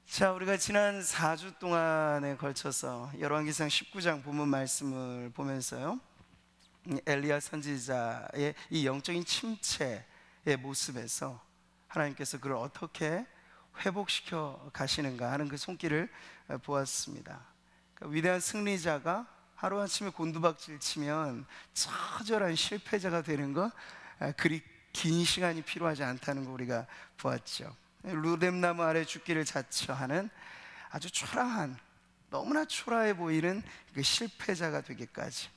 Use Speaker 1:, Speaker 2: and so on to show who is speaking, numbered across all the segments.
Speaker 1: 자, 우리가 지난 4주 동안에 걸쳐서 열왕기상 19장 본문 말씀을 보면서요, 엘리야 선지자의 이 영적인 침체의 모습에서 하나님께서 그를 어떻게 회복시켜 가시는가 하는 그 손길을 보았습니다. 그러니까 위대한 승리자가 하루아침에 곤두박질 치면 처절한 실패자가 되는 것, 그리 긴 시간이 필요하지 않다는 거 우리가 보았죠. 루뎀나무 아래 죽기를 자처하는 아주 초라한, 너무나 초라해 보이는 그 실패자가 되기까지.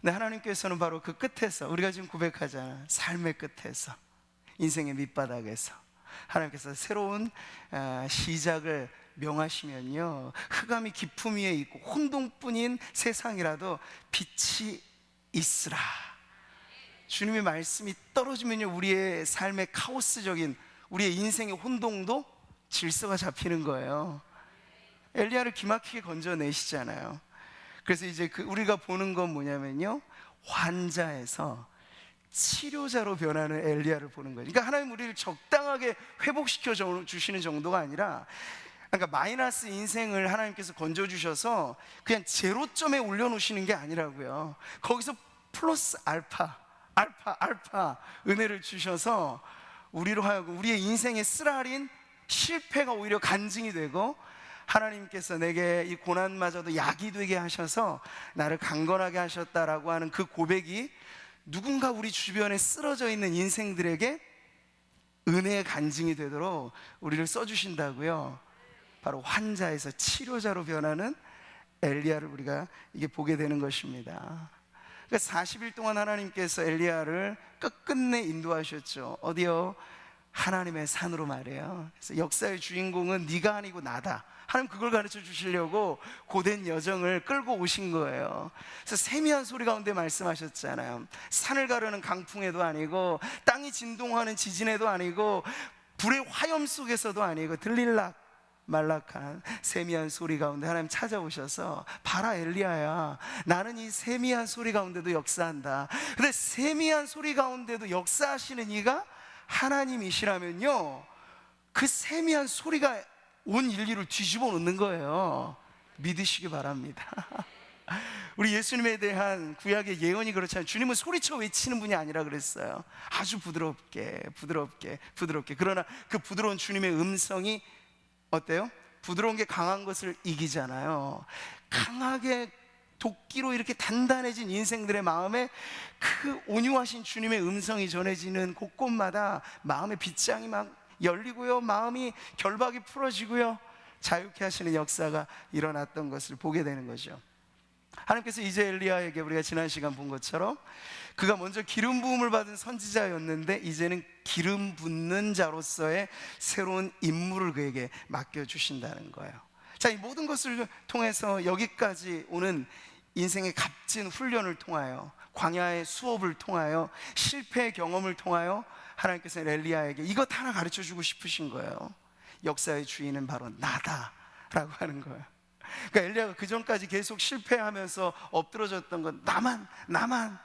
Speaker 1: 근데 하나님께서는 바로 그 끝에서, 우리가 지금 고백하잖아요, 삶의 끝에서, 인생의 밑바닥에서 하나님께서 새로운 시작을 명하시면요, 흑암이 깊음 위에 있고 혼돈뿐인 세상이라도 빛이 있으라. 주님의 말씀이 떨어지면요, 우리의 삶의 카오스적인, 우리의 인생의 혼동도 질서가 잡히는 거예요. 엘리야를 기막히게 건져내시잖아요. 그래서 이제 우리가 보는 건 뭐냐면요, 환자에서 치료자로 변하는 엘리야를 보는 거예요. 그러니까 하나님 우리를 적당하게 회복시켜 주시는 정도가 아니라, 그러니까 마이너스 인생을 하나님께서 건져주셔서 그냥 제로점에 올려놓으시는 게 아니라고요. 거기서 플러스 알파 은혜를 주셔서 우리로 하여금 우리의 인생의 쓰라린 실패가 오히려 간증이 되고, 하나님께서 내게 이 고난마저도 약이 되게 하셔서 나를 강건하게 하셨다라고 하는 그 고백이 누군가 우리 주변에 쓰러져 있는 인생들에게 은혜의 간증이 되도록 우리를 써주신다고요. 바로 환자에서 치료자로 변하는 엘리야를 우리가 이게 보게 되는 것입니다. 그러니까 40일 동안 하나님께서 엘리야를 끝끝내 인도하셨죠. 어디요? 하나님의 산으로 말이에요. 그래서 역사의 주인공은 네가 아니고 나다. 하나님 그걸 가르쳐 주시려고 고된 여정을 끌고 오신 거예요. 그래서 세미한 소리 가운데 말씀하셨잖아요. 산을 가르는 강풍에도 아니고, 땅이 진동하는 지진에도 아니고, 불의 화염 속에서도 아니고, 들릴락 말락한 세미한 소리 가운데 하나님 찾아오셔서, 봐라 엘리야야, 나는 이 세미한 소리 가운데도 역사한다. 근데 세미한 소리 가운데도 역사하시는 이가 하나님이시라면요, 그 세미한 소리가 온 인류를 뒤집어 놓는 거예요. 믿으시기 바랍니다. 우리 예수님에 대한 구약의 예언이 그렇잖아요. 주님은 소리쳐 외치는 분이 아니라 그랬어요. 아주 부드럽게. 그러나 그 부드러운 주님의 음성이 어때요? 부드러운 게 강한 것을 이기잖아요. 강하게 도끼로 이렇게 단단해진 인생들의 마음에 그 온유하신 주님의 음성이 전해지는 곳곳마다 마음의 빗장이 막 열리고요, 마음이 결박이 풀어지고요, 자유케 하시는 역사가 일어났던 것을 보게 되는 거죠. 하나님께서 이제 엘리야에게 우리가 지난 시간 본 것처럼 그가 먼저 기름 부음을 받은 선지자였는데 이제는 기름 붓는 자로서의 새로운 임무를 그에게 맡겨주신다는 거예요. 자, 이 모든 것을 통해서 여기까지 오는 인생의 값진 훈련을 통하여, 광야의 수업을 통하여, 실패의 경험을 통하여 하나님께서 엘리야에게 이것 하나 가르쳐주고 싶으신 거예요. 역사의 주인은 바로 나다라고 하는 거예요. 그러니까 엘리야가 그 전까지 계속 실패하면서 엎드러졌던 건 나만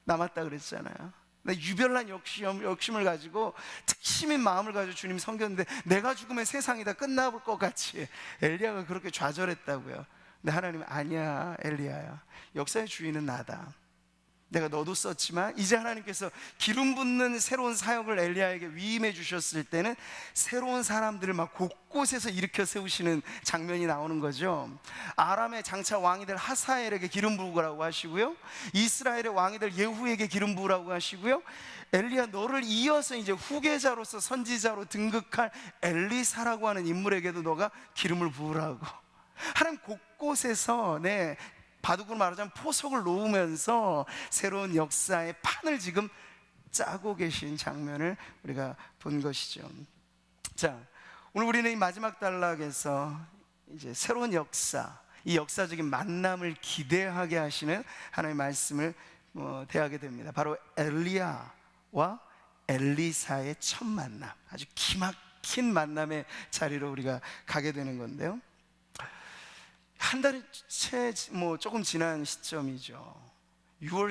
Speaker 1: 남았다 그랬잖아요. 유별난 욕심을 가지고 특심인 마음을 가지고 주님 섬겼는데, 내가 죽으면 세상이 다 끝나볼 것 같이 엘리야가 그렇게 좌절했다고요. 근데 하나님은 아니야 엘리야야, 역사의 주인은 나다. 내가 너도 썼지만 이제 하나님께서 기름 붓는 새로운 사역을 엘리야에게 위임해 주셨을 때는 새로운 사람들을 막 곳곳에서 일으켜 세우시는 장면이 나오는 거죠. 아람의 장차 왕이들 하사엘에게 기름 부으라고 하시고요, 이스라엘의 왕이들 예후에게 기름 부으라고 하시고요, 엘리야 너를 이어서 이제 후계자로서 선지자로 등극할 엘리사라고 하는 인물에게도 너가 기름을 부으라고. 하나님 곳곳에서 바둑으로 말하자면 포석을 놓으면서 새로운 역사의 판을 지금 짜고 계신 장면을 우리가 본 것이죠. 자, 오늘 우리는 이 마지막 단락에서 이제 새로운 역사, 이 역사적인 만남을 기대하게 하시는 하나님의 말씀을 대하게 됩니다. 바로 엘리야와 엘리사의 첫 만남, 아주 기막힌 만남의 자리로 우리가 가게 되는 건데요, 한 달이 조금 지난 시점이죠. 6월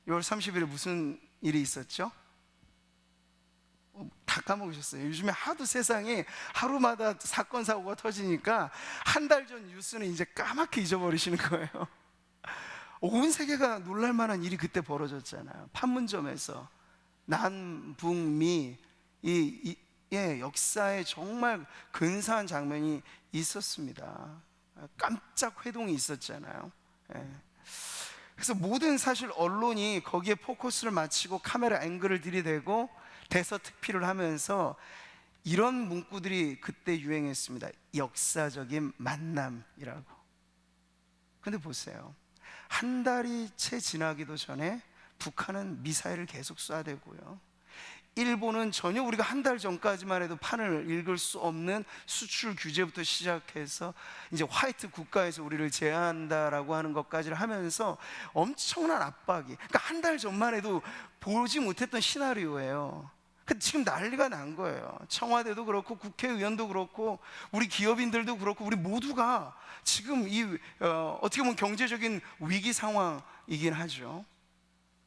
Speaker 1: 30일에 무슨 일이 있었죠? 다 까먹으셨어요. 요즘에 하도 세상에 하루마다 사건 사고가 터지니까 한 달 전 뉴스는 이제 까맣게 잊어버리시는 거예요. 온 세계가 놀랄만한 일이 그때 벌어졌잖아요. 판문점에서 남북미 역사에 정말 근사한 장면이 있었습니다. 깜짝 회동이 있었잖아요. 예. 그래서 모든 사실 언론이 거기에 포커스를 맞추고 카메라 앵글을 들이대고 대서특필을 하면서 이런 문구들이 그때 유행했습니다. 역사적인 만남이라고. 근데 보세요, 한 달이 채 지나기도 전에 북한은 미사일을 계속 쏴대고요, 일본은 전혀 우리가 한 달 전까지만 해도 판을 읽을 수 없는 수출 규제부터 시작해서 이제 화이트 국가에서 우리를 제한한다라고 하는 것까지를 하면서 엄청난 압박이, 그러니까 한 달 전만 해도 보지 못했던 시나리오예요. 지금 난리가 난 거예요. 청와대도 그렇고 국회의원도 그렇고 우리 기업인들도 그렇고 우리 모두가 지금 어떻게 보면 경제적인 위기 상황이긴 하죠.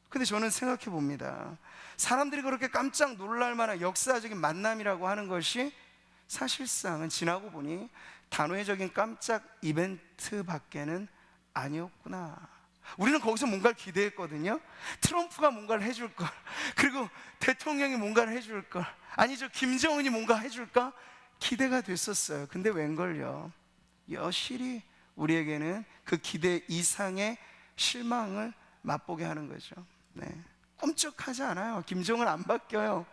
Speaker 1: 근데 저는 생각해 봅니다. 사람들이 그렇게 깜짝 놀랄 만한 역사적인 만남이라고 하는 것이 사실상은 지나고 보니 단회적인 깜짝 이벤트 밖에는 아니었구나. 우리는 거기서 뭔가를 기대했거든요. 트럼프가 뭔가를 해줄 걸, 그리고 대통령이 뭔가를 해줄 걸, 아니죠, 김정은이 뭔가 해줄까 기대가 됐었어요. 근데 웬걸요, 여실히 우리에게는 그 기대 이상의 실망을 맛보게 하는 거죠. 네. 꼼짝하지 않아요. 김정은 안 바뀌어요.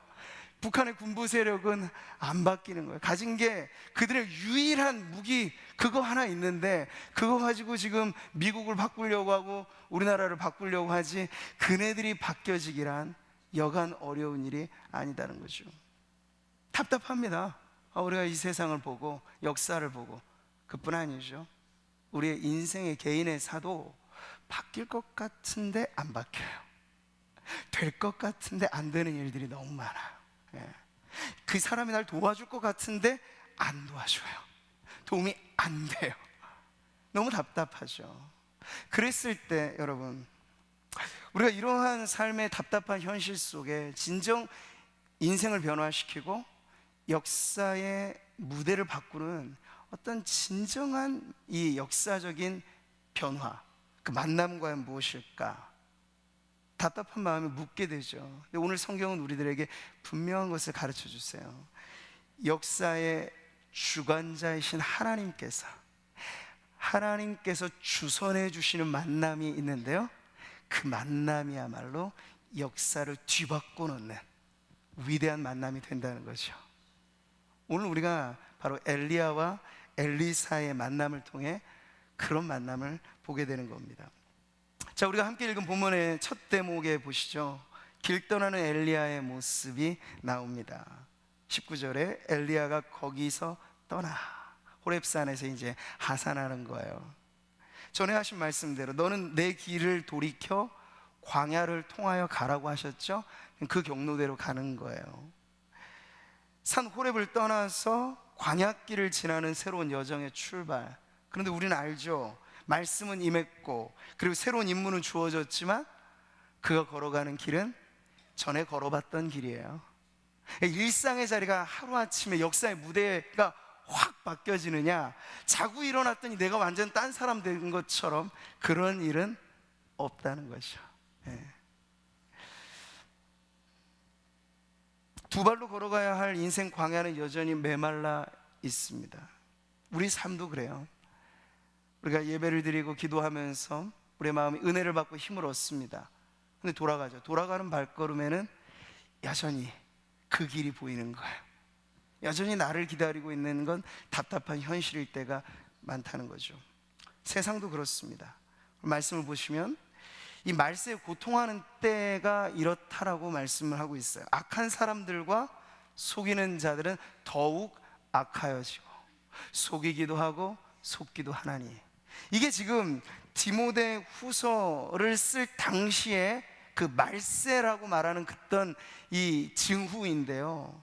Speaker 1: 북한의 군부 세력은 안 바뀌는 거예요. 가진 게 그들의 유일한 무기 그거 하나 있는데 그거 가지고 지금 미국을 바꾸려고 하고 우리나라를 바꾸려고 하지, 그네들이 바뀌어지기란 여간 어려운 일이 아니다는 거죠. 답답합니다. 우리가 이 세상을 보고 역사를 보고, 그뿐 아니죠, 우리의 인생의 개인의 사도 바뀔 것 같은데 안 바뀌어요. 될 것 같은데 안 되는 일들이 너무 많아요. 그 사람이 날 도와줄 것 같은데 안 도와줘요. 도움이 안 돼요. 너무 답답하죠. 그랬을 때 여러분, 우리가 이러한 삶의 답답한 현실 속에 진정 인생을 변화시키고 역사의 무대를 바꾸는 어떤 진정한 이 역사적인 변화, 그 만남은 과연 무엇일까? 답답한 마음에 묻게 되죠. 근데 오늘 성경은 우리들에게 분명한 것을 가르쳐 주세요. 역사의 주관자이신 하나님께서 주선해 주시는 만남이 있는데요, 그 만남이야말로 역사를 뒤바꿔 놓는 위대한 만남이 된다는 거죠. 오늘 우리가 바로 엘리야와 엘리사의 만남을 통해 그런 만남을 보게 되는 겁니다. 자, 우리가 함께 읽은 본문의 첫 대목에 보시죠. 길 떠나는 엘리야의 모습이 나옵니다. 19절에 엘리야가 거기서 떠나 호렙산에서 이제 하산하는 거예요. 전에 하신 말씀대로 너는 내 길을 돌이켜 광야를 통하여 가라고 하셨죠. 그 경로대로 가는 거예요. 산 호렙을 떠나서 광야길을 지나는 새로운 여정의 출발. 그런데 우리는 알죠, 말씀은 임했고 그리고 새로운 임무는 주어졌지만 그가 걸어가는 길은 전에 걸어봤던 길이에요. 일상의 자리가 하루아침에 역사의 무대가 확 바뀌어지느냐, 자고 일어났더니 내가 완전 딴 사람 된 것처럼 그런 일은 없다는 거죠. 두 발로 걸어가야 할 인생 광야는 여전히 메말라 있습니다. 우리 삶도 그래요. 우리가 예배를 드리고 기도하면서 우리의 마음이 은혜를 받고 힘을 얻습니다. 근데 돌아가죠. 돌아가는 발걸음에는 여전히 그 길이 보이는 거예요. 여전히 나를 기다리고 있는 건 답답한 현실일 때가 많다는 거죠. 세상도 그렇습니다. 말씀을 보시면 이 말세에 고통하는 때가 이렇다라고 말씀을 하고 있어요. 악한 사람들과 속이는 자들은 더욱 악하여지고 속이기도 하고 속기도 하나니. 이게 지금 디모데 후서를 쓸 당시에 그 말세라고 말하는 그떤 이 징후인데요,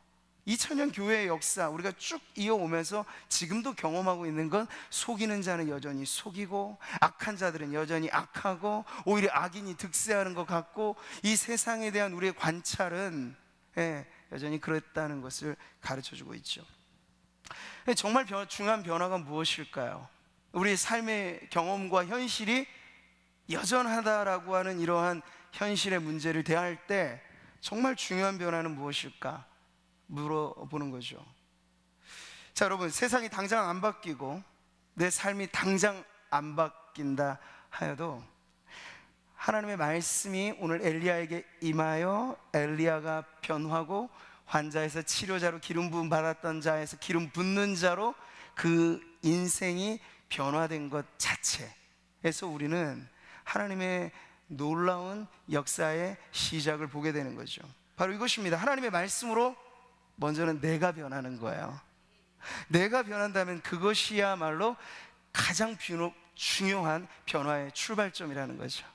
Speaker 1: 2000년 교회의 역사 우리가 쭉 이어오면서 지금도 경험하고 있는 건 속이는 자는 여전히 속이고 악한 자들은 여전히 악하고 오히려 악인이 득세하는 것 같고, 이 세상에 대한 우리의 관찰은 여전히 그랬다는 것을 가르쳐주고 있죠. 정말 중요한 변화가 무엇일까요? 우리 삶의 경험과 현실이 여전하다라고 하는 이러한 현실의 문제를 대할 때 정말 중요한 변화는 무엇일까 물어보는 거죠. 자, 여러분, 세상이 당장 안 바뀌고 내 삶이 당장 안 바뀐다 하여도 하나님의 말씀이 오늘 엘리야에게 임하여 엘리야가 변화하고 환자에서 치료자로 기름 부음 받았던 자에서 기름 붓는 자로 그 인생이 변화된 것 자체에서 우리는 하나님의 놀라운 역사의 시작을 보게 되는 거죠. 바로 이것입니다. 하나님의 말씀으로 먼저는 내가 변하는 거예요. 내가 변한다면 그것이야말로 가장 중요한 변화의 출발점이라는 거죠.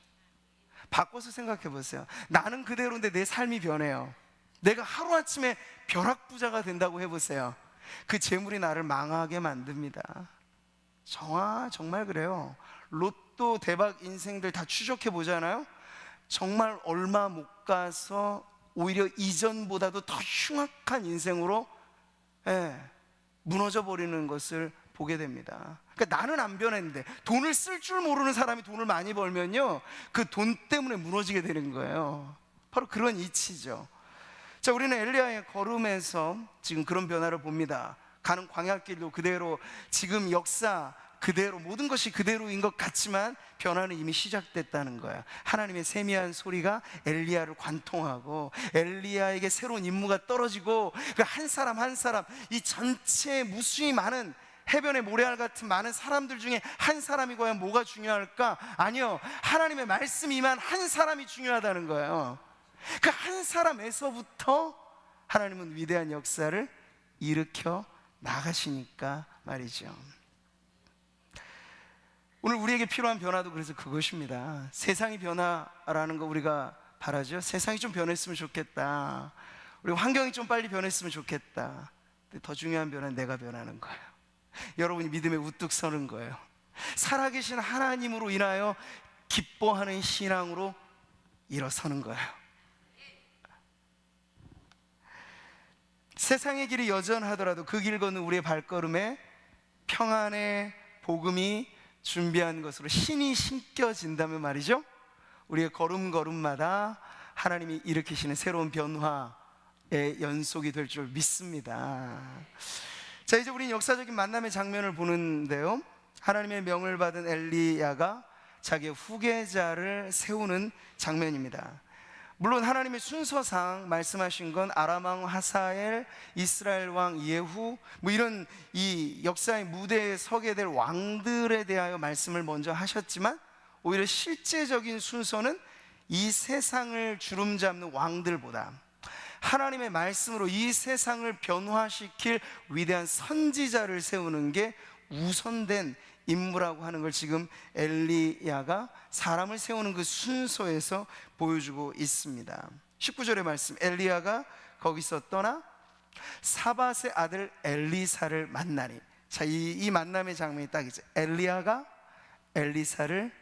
Speaker 1: 바꿔서 생각해 보세요. 나는 그대로인데 내 삶이 변해요. 내가 하루아침에 벼락부자가 된다고 해보세요. 그 재물이 나를 망하게 만듭니다. 정말 그래요. 로또 대박 인생들 다 추적해 보잖아요. 정말 얼마 못 가서 오히려 이전보다도 더 흉악한 인생으로 무너져 버리는 것을 보게 됩니다. 그러니까 나는 안 변했는데 돈을 쓸 줄 모르는 사람이 돈을 많이 벌면요, 그 돈 때문에 무너지게 되는 거예요. 바로 그런 이치죠. 자, 우리는 엘리야의 걸음에서 지금 그런 변화를 봅니다. 가는 광야길도 그대로, 지금 역사 그대로, 모든 것이 그대로인 것 같지만 변화는 이미 시작됐다는 거예요. 하나님의 세미한 소리가 엘리야를 관통하고 엘리야에게 새로운 임무가 떨어지고 그 한 사람 한 사람, 이 전체 무수히 많은 해변의 모래알 같은 많은 사람들 중에 한 사람이 과연 뭐가 중요할까? 아니요, 하나님의 말씀이 임한 한 사람이 중요하다는 거예요. 그 한 사람에서부터 하나님은 위대한 역사를 일으켜 나가시니까 말이죠. 오늘 우리에게 필요한 변화도 그래서 그것입니다. 세상이 변화라는 거 우리가 바라죠. 세상이 좀 변했으면 좋겠다, 우리 환경이 좀 빨리 변했으면 좋겠다. 근데 더 중요한 변화는 내가 변하는 거예요. 여러분이 믿음에 우뚝 서는 거예요. 살아계신 하나님으로 인하여 기뻐하는 신앙으로 일어서는 거예요. 세상의 길이 여전하더라도 그 길 걷는 우리의 발걸음에 평안의 복음이 준비한 것으로 신이 신겨진다면 말이죠, 우리의 걸음걸음마다 하나님이 일으키시는 새로운 변화의 연속이 될 줄 믿습니다. 자, 이제 우리는 역사적인 만남의 장면을 보는데요, 하나님의 명을 받은 엘리야가 자기의 후계자를 세우는 장면입니다. 물론 하나님의 순서상 말씀하신 건 아람 왕 하사엘, 이스라엘 왕 예후, 뭐 이런 이 역사의 무대에 서게 될 왕들에 대하여 말씀을 먼저 하셨지만, 오히려 실제적인 순서는 이 세상을 주름잡는 왕들보다 하나님의 말씀으로 이 세상을 변화시킬 위대한 선지자를 세우는 게 우선된 임무라고 하는 걸 지금 엘리야가 사람을 세우는 그 순서에서 보여주고 있습니다. 19절의 말씀, 엘리야가 거기서 떠나 사밧의 아들 엘리사를 만나니. 자, 이 만남의 장면이 딱 이제 엘리야가 엘리사를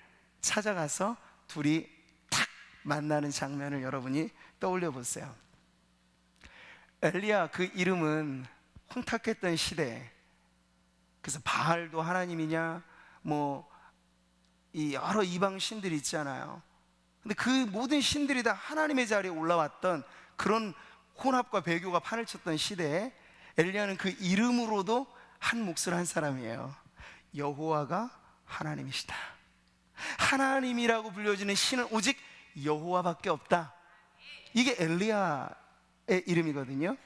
Speaker 1: 찾아가서 둘이 탁 만나는 장면을 여러분이 떠올려 보세요. 엘리야, 그 이름은 혼탁했던 시대에, 그래서 바알도 하나님이냐, 뭐 이 여러 이방 신들이 있잖아요. 근데 그 모든 신들이 다 하나님의 자리에 올라왔던 그런 혼합과 배교가 판을 쳤던 시대에 엘리야는 그 이름으로도 한 몫을 한 사람이에요. 여호와가 하나님이시다. 하나님이라고 불려지는 신은 오직 여호와밖에 없다. 이게 엘리야의 이름이거든요.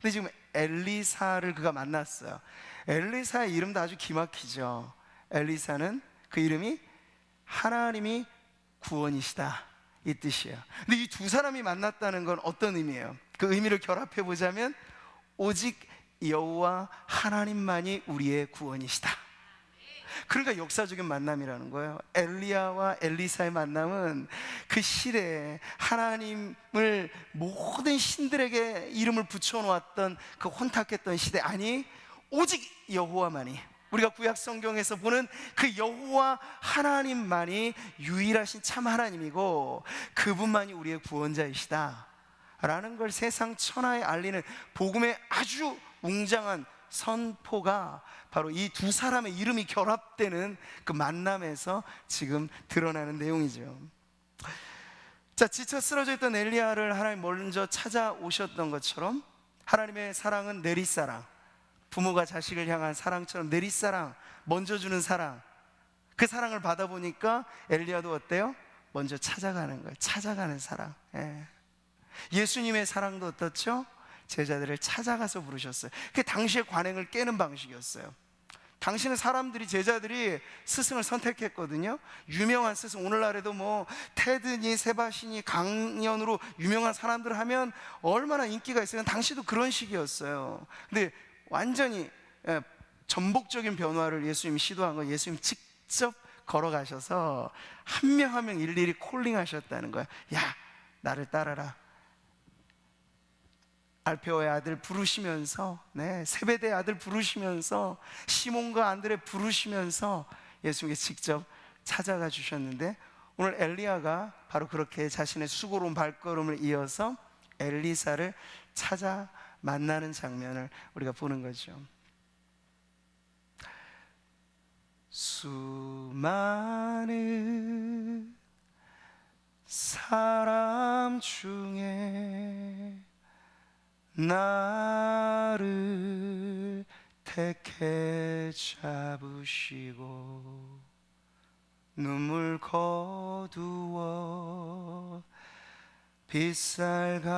Speaker 1: 근데 지금 엘리사를 그가 만났어요. 엘리사의 이름도 아주 기막히죠. 엘리사는 그 이름이 하나님이 구원이시다, 이 뜻이에요. 근데 이 두 사람이 만났다는 건 어떤 의미예요? 그 의미를 결합해 보자면 오직 여호와 하나님만이 우리의 구원이시다. 그러니까 역사적인 만남이라는 거예요. 엘리야와 엘리사의 만남은 그 시대에 하나님을 모든 신들에게 이름을 붙여놓았던 그 혼탁했던 시대, 아니 오직 여호와만이, 우리가 구약 성경에서 보는 그 여호와 하나님만이 유일하신 참 하나님이고 그분만이 우리의 구원자이시다 라는 걸 세상 천하에 알리는 복음의 아주 웅장한 선포가 바로 이 두 사람의 이름이 결합되는 그 만남에서 지금 드러나는 내용이죠. 자, 지쳐 쓰러져 있던 엘리야를 하나님 먼저 찾아오셨던 것처럼 하나님의 사랑은 내리사랑, 부모가 자식을 향한 사랑처럼 내리사랑, 먼저 주는 사랑, 그 사랑을 받아보니까 엘리야도 어때요? 먼저 찾아가는 거예요. 찾아가는 사랑. 예수님의 사랑도 어떻죠? 제자들을 찾아가서 부르셨어요. 그게 당시의 관행을 깨는 방식이었어요. 당시는 사람들이, 제자들이 스승을 선택했거든요. 유명한 스승, 오늘날에도 뭐 테드니 세바시니 강연으로 유명한 사람들 하면 얼마나 인기가 있어요. 당시도 그런 식이었어요. 근데 완전히 전복적인 변화를 예수님이 시도한 건 예수님 직접 걸어가셔서 한 명 한 명 일일이 콜링하셨다는 거야. 야, 나를 따라라. 알페오의 아들 부르시면서, 세베대의 아들 부르시면서, 시몬과 안드레 부르시면서 예수님께 직접 찾아가 주셨는데, 오늘 엘리야가 바로 그렇게 자신의 수고로운 발걸음을 이어서 엘리사를 찾아 만나는 장면을 우리가 보는 거죠. 수많은 사람 중에 나를 택해 잡으시고 눈물 거두어 빗살가루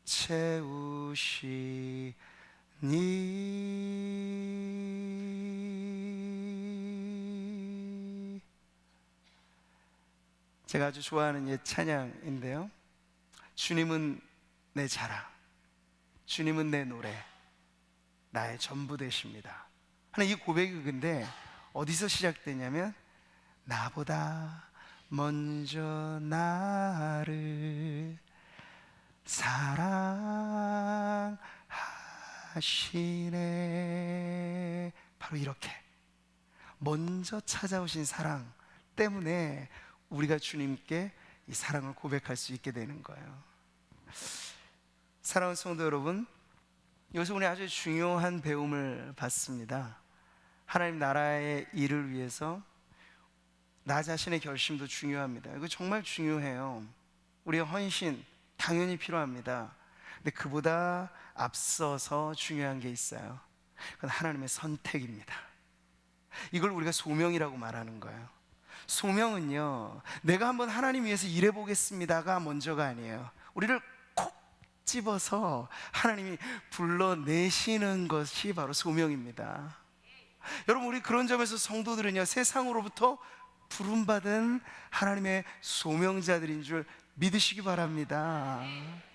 Speaker 1: 채우시니 제가 아주 좋아하는 옛 찬양인데요, 주님은 내 자랑, 주님은 내 노래, 나의 전부 되십니다 하는 이 고백이 근데 어디서 시작되냐면, 나보다 먼저 나를 사랑하시네. 바로 이렇게 먼저 찾아오신 사랑 때문에 우리가 주님께 이 사랑을 고백할 수 있게 되는 거예요. 사랑하는 성도 여러분, 여기서 우리 아주 중요한 배움을 받습니다. 하나님 나라의 일을 위해서 나 자신의 결심도 중요합니다. 이거 정말 중요해요. 우리의 헌신 당연히 필요합니다. 근데 그보다 앞서서 중요한 게 있어요. 그건 하나님의 선택입니다. 이걸 우리가 소명이라고 말하는 거예요. 소명은요, 내가 한번 하나님 위해서 일해보겠습니다가 먼저가 아니에요. 우리를 콕 집어서 하나님이 불러내시는 것이 바로 소명입니다. 여러분, 우리 그런 점에서 성도들은요, 세상으로부터 부름받은 하나님의 소명자들인 줄 믿으시기 바랍니다.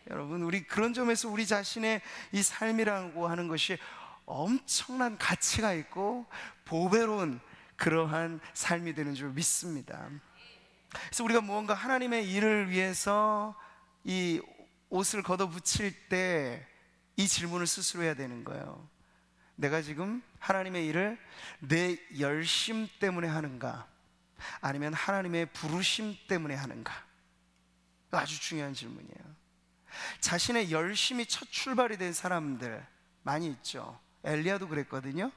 Speaker 1: 여러분, 우리 그런 점에서 우리 자신의 이 삶이라고 하는 것이 엄청난 가치가 있고 보배로운 그러한 삶이 되는 줄 믿습니다. 그래서 우리가 무언가 하나님의 일을 위해서 이 옷을 걷어붙일 때 이 질문을 스스로 해야 되는 거예요. 내가 지금 하나님의 일을 내 열심 때문에 하는가, 아니면 하나님의 부르심 때문에 하는가? 아주 중요한 질문이에요. 자신의 열심이 첫 출발이 된 사람들 많이 있죠. 엘리야도 그랬거든요.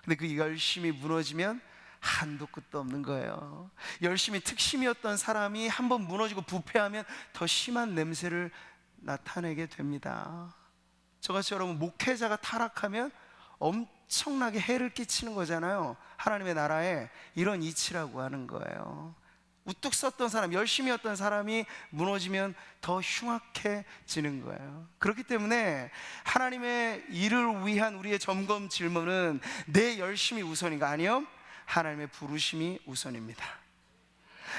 Speaker 1: 근데 그 열심이 무너지면 한도 끝도 없는 거예요. 열심히 특심이었던 사람이 한번 무너지고 부패하면 더 심한 냄새를 나타내게 됩니다. 저같이 여러분, 목회자가 타락하면 엄청나게 해를 끼치는 거잖아요. 하나님의 나라에 이런 이치라고 하는 거예요. 우뚝 섰던 사람, 열심히 했던 사람이 무너지면 더 흉악해지는 거예요. 그렇기 때문에 하나님의 일을 위한 우리의 점검 질문은 내 열심이 우선인가? 아니요, 하나님의 부르심이 우선입니다.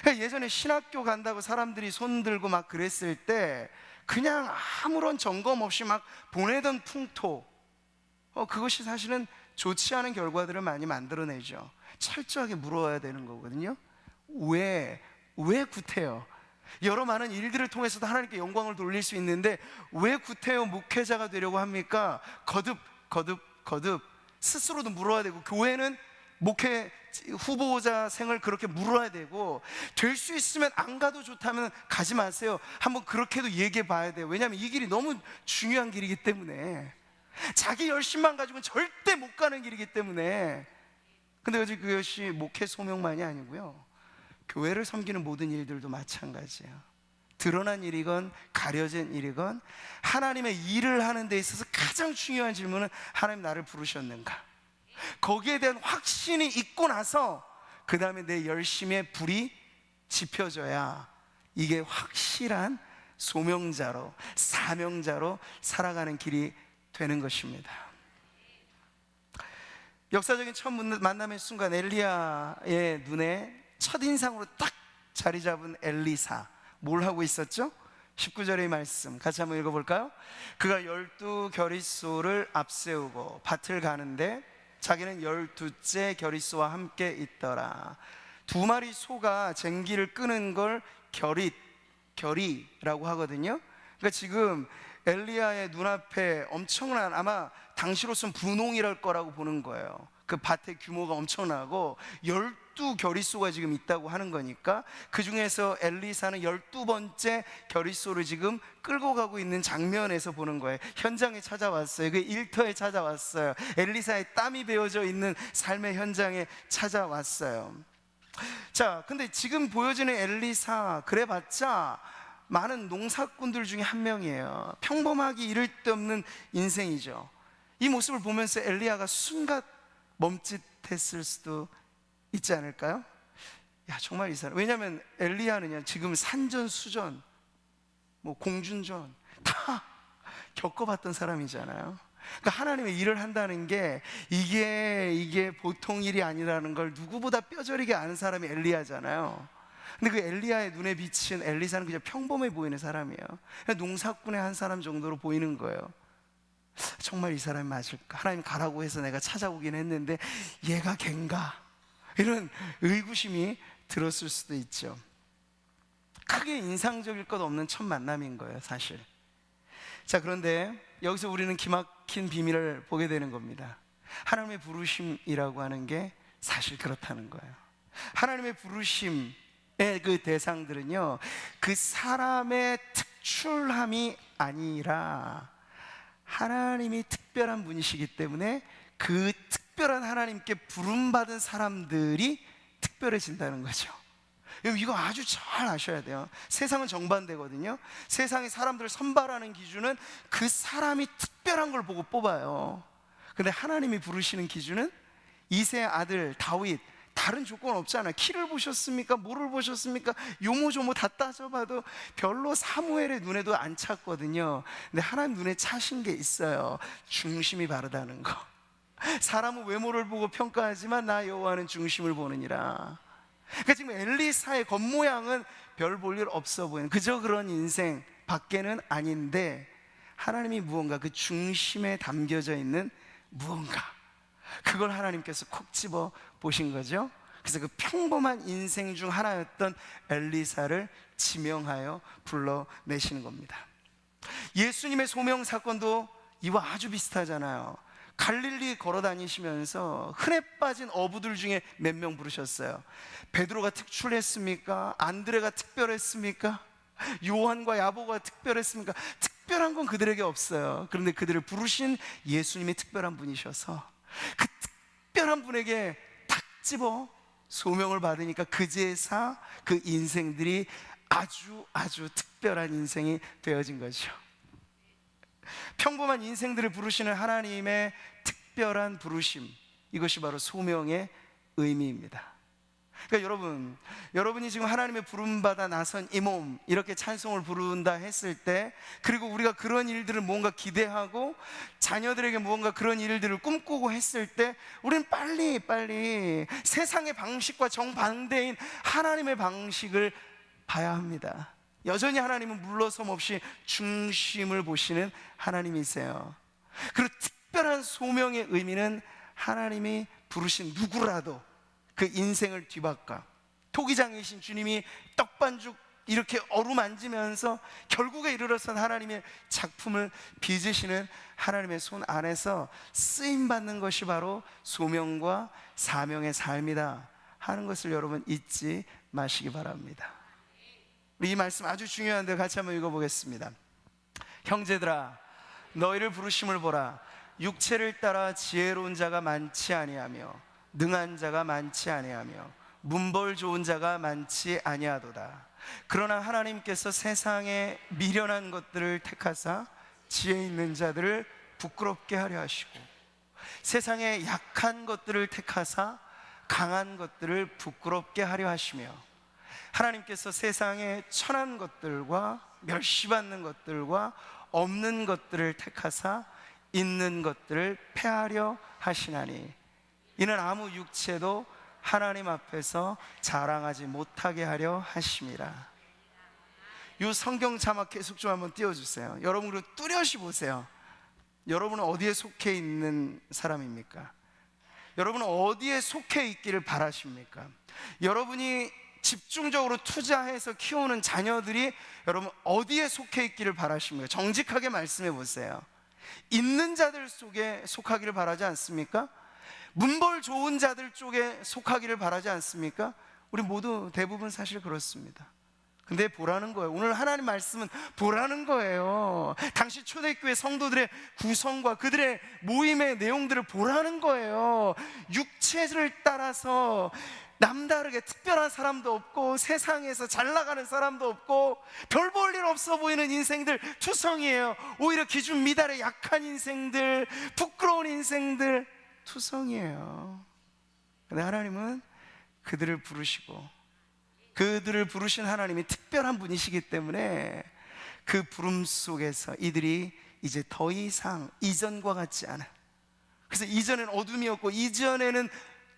Speaker 1: 그러니까 예전에 신학교 간다고 사람들이 손 들고 막 그랬을 때 그냥 아무런 점검 없이 막 보내던 풍토, 그것이 사실은 좋지 않은 결과들을 많이 만들어내죠. 철저하게 물어야 되는 거거든요. 왜 구태여? 여러 많은 일들을 통해서도 하나님께 영광을 돌릴 수 있는데 왜 구태여 목회자가 되려고 합니까? 거듭 스스로도 물어야 되고, 교회는 목회 후보자 생을 그렇게 물어야 되고, 될 수 있으면 안 가도 좋다면 가지 마세요. 한번 그렇게도 얘기해 봐야 돼요. 왜냐하면 이 길이 너무 중요한 길이기 때문에, 자기 열심만 가지고는 절대 못 가는 길이기 때문에. 근데 그것이 목회 소명만이 아니고요, 교회를 섬기는 모든 일들도 마찬가지예요. 드러난 일이건 가려진 일이건 하나님의 일을 하는 데 있어서 가장 중요한 질문은, 하나님 나를 부르셨는가? 거기에 대한 확신이 있고 나서 그 다음에 내 열심의 불이 지펴져야 이게 확실한 소명자로, 사명자로 살아가는 길이 되는 것입니다. 역사적인 첫 만남의 순간, 엘리야의 눈에 첫인상으로 딱 자리 잡은 엘리사, 뭘 하고 있었죠? 19절의 말씀 같이 한번 읽어볼까요? 그가 12겨릿소를 앞세우고 밭을 가는데 자기는 12째 겨릿소와 함께 있더라. 2마리 소가 쟁기를 끄는 걸 겨리라고 하거든요. 그러니까 지금 엘리야의 눈앞에 엄청난, 아마 당시로서는 분홍이랄 거라고 보는 거예요. 그 밭의 규모가 엄청나고 12겨릿소가 지금 있다고 하는 거니까, 그 중에서 엘리사는 12번째 겨릿소를 지금 끌고 가고 있는 장면에서 보는 거예요. 현장에 찾아왔어요. 그 일터에 찾아왔어요. 엘리사의 땀이 배어져 있는 삶의 현장에 찾아왔어요. 자, 근데 지금 보여지는 엘리사, 그래봤자 많은 농사꾼들 중에 한 명이에요. 평범하기 이를 데 없는 인생이죠. 이 모습을 보면서 엘리야가 순간 멈칫했을 수도 있지 않을까요? 야, 정말 이 사람, 왜냐하면 엘리야는요, 지금 산전수전, 공준전 다 겪어봤던 사람이잖아요. 그러니까 하나님의 일을 한다는 게 이게 보통 일이 아니라는 걸 누구보다 뼈저리게 아는 사람이 엘리야잖아요. 근데 그 엘리야의 눈에 비친 엘리사는 그냥 평범해 보이는 사람이에요. 그냥 농사꾼의 한 사람 정도로 보이는 거예요. 정말 이 사람이 맞을까? 하나님 가라고 해서 내가 찾아오긴 했는데 얘가 걘가? 이런 의구심이 들었을 수도 있죠. 크게 인상적일 것 없는 첫 만남인 거예요, 사실. 자, 그런데 여기서 우리는 기막힌 비밀을 보게 되는 겁니다. 하나님의 부르심이라고 하는 게 사실 그렇다는 거예요. 하나님의 부르심의 그 대상들은요, 그 사람의 특출함이 아니라 하나님이 특별한 분이시기 때문에 그 특별한 하나님께 부름받은 사람들이 특별해진다는 거죠. 여러분, 이거 아주 잘 아셔야 돼요. 세상은 정반대거든요. 세상의 사람들을 선발하는 기준은 그 사람이 특별한 걸 보고 뽑아요. 근데 하나님이 부르시는 기준은 이새의 아들 다윗, 다른 조건 없잖아요. 키를 보셨습니까? 뭐를 보셨습니까? 요모조모 다 따져봐도 별로 사무엘의 눈에도 안 찼거든요. 근데 하나님 눈에 차신 게 있어요. 중심이 바르다는 거. 사람은 외모를 보고 평가하지만 나 여호와는 중심을 보느니라. 그러니까 지금 엘리사의 겉모양은 별 볼 일 없어 보이는, 그저 그런 인생 밖에는 아닌데, 하나님이 무언가 그 중심에 담겨져 있는 무언가, 그걸 하나님께서 콕 집어 보신 거죠. 그래서 그 평범한 인생 중 하나였던 엘리사를 지명하여 불러내시는 겁니다. 예수님의 소명 사건도 이와 아주 비슷하잖아요. 갈릴리 걸어 다니시면서 흔해 빠진 어부들 중에 몇 명 부르셨어요. 베드로가 특출했습니까? 안드레가 특별했습니까? 요한과 야고보가 특별했습니까? 특별한 건 그들에게 없어요. 그런데 그들을 부르신 예수님이 특별한 분이셔서 그 특별한 분에게 탁 집어 소명을 받으니까 그제서 그 인생들이 아주 특별한 인생이 되어진 거죠. 평범한 인생들을 부르시는 하나님의 특별한 부르심, 이것이 바로 소명의 의미입니다. 그러니까 여러분이 지금 하나님의 부름받아 나선 이 몸, 이렇게 찬송을 부른다 했을 때, 그리고 우리가 그런 일들을 뭔가 기대하고 자녀들에게 뭔가 그런 일들을 꿈꾸고 했을 때, 우리는 빨리 세상의 방식과 정반대인 하나님의 방식을 봐야 합니다. 여전히 하나님은 물러섬 없이 중심을 보시는 하나님이세요. 그리고 특별한 소명의 의미는 하나님이 부르신 누구라도 그 인생을 뒤바꿔, 토기장이신 주님이 떡반죽 이렇게 어루만지면서 결국에 이르러선 하나님의 작품을 빚으시는 하나님의 손 안에서 쓰임받는 것이 바로 소명과 사명의 삶이다 하는 것을 여러분 잊지 마시기 바랍니다. 우리 이 말씀 아주 중요한데 같이 한번 읽어보겠습니다. 형제들아, 너희를 부르심을 보라. 육체를 따라 지혜로운 자가 많지 아니하며 능한 자가 많지 아니하며 문벌 좋은 자가 많지 아니하도다. 그러나 하나님께서 세상에 미련한 것들을 택하사 지혜 있는 자들을 부끄럽게 하려 하시고, 세상에 약한 것들을 택하사 강한 것들을 부끄럽게 하려 하시며, 하나님께서 세상에 천한 것들과 멸시받는 것들과 없는 것들을 택하사 있는 것들을 폐하려 하시나니, 이는 아무 육체도 하나님 앞에서 자랑하지 못하게 하려 하심이라. 이 성경 자막 계속 좀 한번 띄워주세요. 여러분, 그리고 뚜렷이 보세요. 여러분은 어디에 속해 있는 사람입니까? 여러분은 어디에 속해 있기를 바라십니까? 여러분이 집중적으로 투자해서 키우는 자녀들이 여러분 어디에 속해 있기를 바라십니까? 정직하게 말씀해 보세요. 있는 자들 속에 속하기를 바라지 않습니까? 문벌 좋은 자들 쪽에 속하기를 바라지 않습니까? 우리 모두 대부분 사실 그렇습니다. 근데 보라는 거예요. 오늘 하나님 말씀은 보라는 거예요. 당시 초대교회 성도들의 구성과 그들의 모임의 내용들을 보라는 거예요. 육체를 따라서 남다르게 특별한 사람도 없고 세상에서 잘 나가는 사람도 없고 별 볼 일 없어 보이는 인생들 투성이에요. 오히려 기준 미달의 약한 인생들, 부끄러운 인생들 투성이에요. 근데 하나님은 그들을 부르시고, 그들을 부르신 하나님이 특별한 분이시기 때문에 그 부름 속에서 이들이 이제 더 이상 이전과 같지 않아. 그래서 이전엔 어둠이었고 이전에는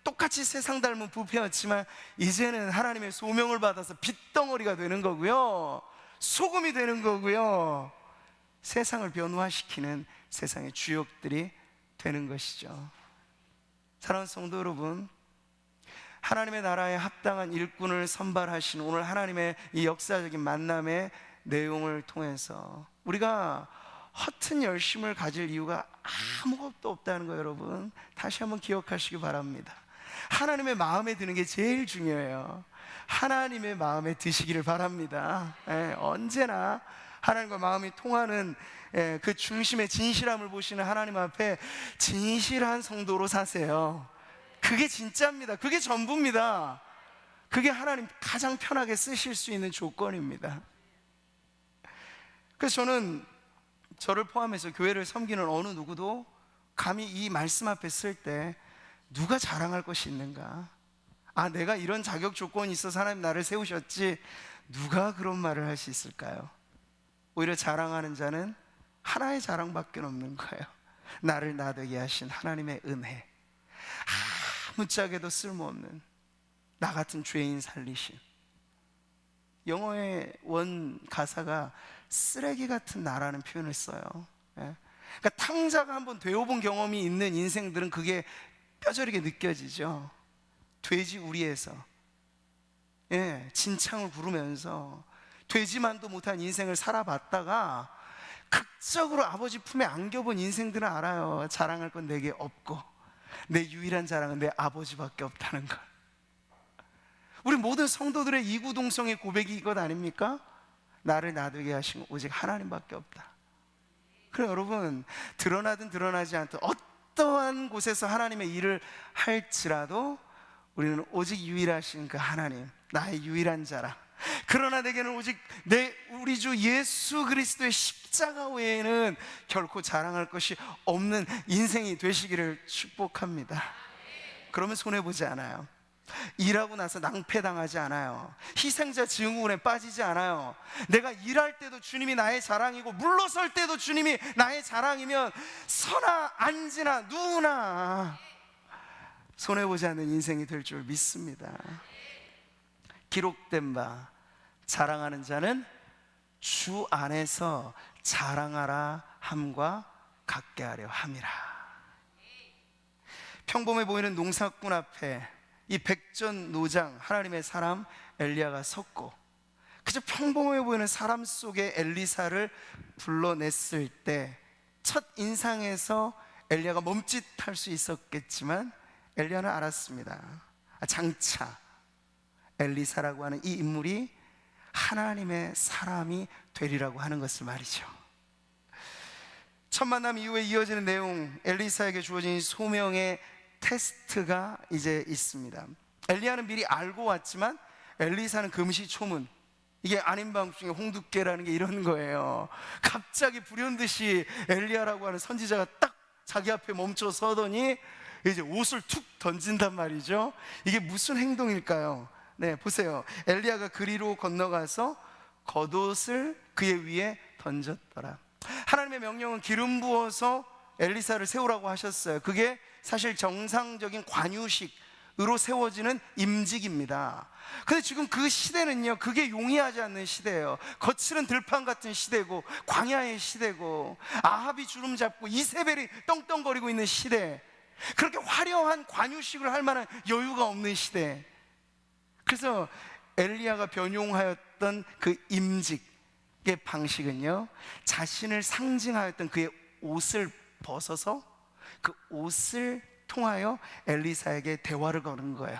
Speaker 1: 똑같이 세상 닮은 부패였지만 이제는 하나님의 소명을 받아서 빚덩어리가 되는 거고요, 소금이 되는 거고요, 세상을 변화시키는 세상의 주역들이 되는 것이죠. 사랑하는 성도 여러분, 하나님의 나라에 합당한 일꾼을 선발하신 오늘 하나님의 이 역사적인 만남의 내용을 통해서 우리가 허튼 열심을 가질 이유가 아무것도 없다는 거 여러분 다시 한번 기억하시기 바랍니다. 하나님의 마음에 드는 게 제일 중요해요. 하나님의 마음에 드시기를 바랍니다. 언제나 하나님과 마음이 통하는 그 중심의 진실함을 보시는 하나님 앞에 진실한 성도로 사세요. 그게 진짜입니다. 그게 전부입니다. 그게 하나님 가장 편하게 쓰실 수 있는 조건입니다. 그래서 저는 저를 포함해서 교회를 섬기는 어느 누구도 감히 이 말씀 앞에 쓸 때 누가 자랑할 것이 있는가? 아, 내가 이런 자격 조건이 있어서 하나님 나를 세우셨지, 누가 그런 말을 할 수 있을까요? 오히려 자랑하는 자는 하나의 자랑밖에 없는 거예요. 나를 나되게 하신 하나님의 은혜, 아무짝에도 쓸모없는 나 같은 죄인 살리신. 영어의 원 가사가 쓰레기 같은 나라는 표현을 써요. 그러니까 탕자가 한번 되어본 경험이 있는 인생들은 그게 뼈저리게 느껴지죠. 돼지 우리에서 진창을 부르면서 되지만도 못한 인생을 살아봤다가 극적으로 아버지 품에 안겨본 인생들은 알아요. 자랑할 건 내게 없고 내 유일한 자랑은 내 아버지밖에 없다는 걸. 우리 모든 성도들의 이구동성의 고백이 이것 아닙니까? 나를 나되게 하신 오직 하나님밖에 없다. 그래 여러분, 드러나든 드러나지 않든 어떠한 곳에서 하나님의 일을 할지라도 우리는 오직 유일하신 그 하나님, 나의 유일한 자랑, 그러나 내게는 오직 우리 주 예수 그리스도의 십자가 외에는 결코 자랑할 것이 없는 인생이 되시기를 축복합니다. 그러면 손해보지 않아요. 일하고 나서 낭패당하지 않아요. 희생자 증후군에 빠지지 않아요. 내가 일할 때도 주님이 나의 자랑이고 물러설 때도 주님이 나의 자랑이면 서나 앉으나 누우나 손해보지 않는 인생이 될 줄 믿습니다. 기록된 바 자랑하는 자는 주 안에서 자랑하라 함과 같게 하려 함이라. 평범해 보이는 농사꾼 앞에 이 백전 노장 하나님의 사람 엘리야가 섰고, 그저 평범해 보이는 사람 속에 엘리사를 불러냈을 때 첫 인상에서 엘리야가 멈칫할 수 있었겠지만 엘리야는 알았습니다. 장차 엘리사라고 하는 이 인물이 하나님의 사람이 되리라고 하는 것을 말이죠. 첫 만남 이후에 이어지는 내용, 엘리사에게 주어진 소명의 테스트가 이제 있습니다. 엘리야는 미리 알고 왔지만 엘리사는 금시초문, 이게 아닌 밤중에 홍두깨라는 게 이런 거예요. 갑자기 불현듯이 엘리야라고 하는 선지자가 딱 자기 앞에 멈춰 서더니 이제 옷을 툭 던진단 말이죠. 이게 무슨 행동일까요? 네, 보세요. 엘리야가 그리로 건너가서 겉옷을 그의 위에 던졌더라. 하나님의 명령은 기름 부어서 엘리사를 세우라고 하셨어요. 그게 사실 정상적인 관유식으로 세워지는 임직입니다. 근데 지금 그 시대는요, 그게 용이하지 않는 시대예요. 거칠은 들판 같은 시대고, 광야의 시대고, 아합이 주름 잡고 이세벨이 떵떵거리고 있는 시대, 그렇게 화려한 관유식을 할 만한 여유가 없는 시대. 그래서 엘리야가 변용하였던 그 임직의 방식은요, 자신을 상징하였던 그의 옷을 벗어서 그 옷을 통하여 엘리사에게 대화를 거는 거예요.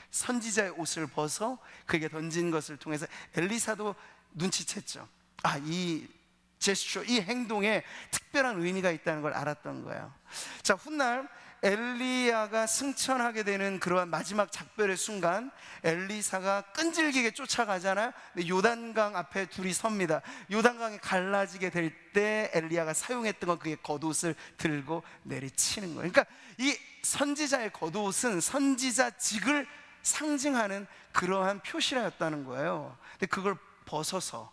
Speaker 1: 선지자의 옷을 벗어 그에게 던진 것을 통해서 엘리사도 눈치챘죠. 이 제스처, 이 행동에 특별한 의미가 있다는 걸 알았던 거예요. 자, 훗날 엘리야가 승천하게 되는 그러한 마지막 작별의 순간, 엘리사가 끈질기게 쫓아가잖아요. 요단강 앞에 둘이 섭니다. 요단강이 갈라지게 될 때 엘리야가 사용했던 건 그의 겉옷을 들고 내리치는 거예요. 그러니까 이 선지자의 겉옷은 선지자직을 상징하는 그러한 표시라였다는 거예요. 근데 그걸 벗어서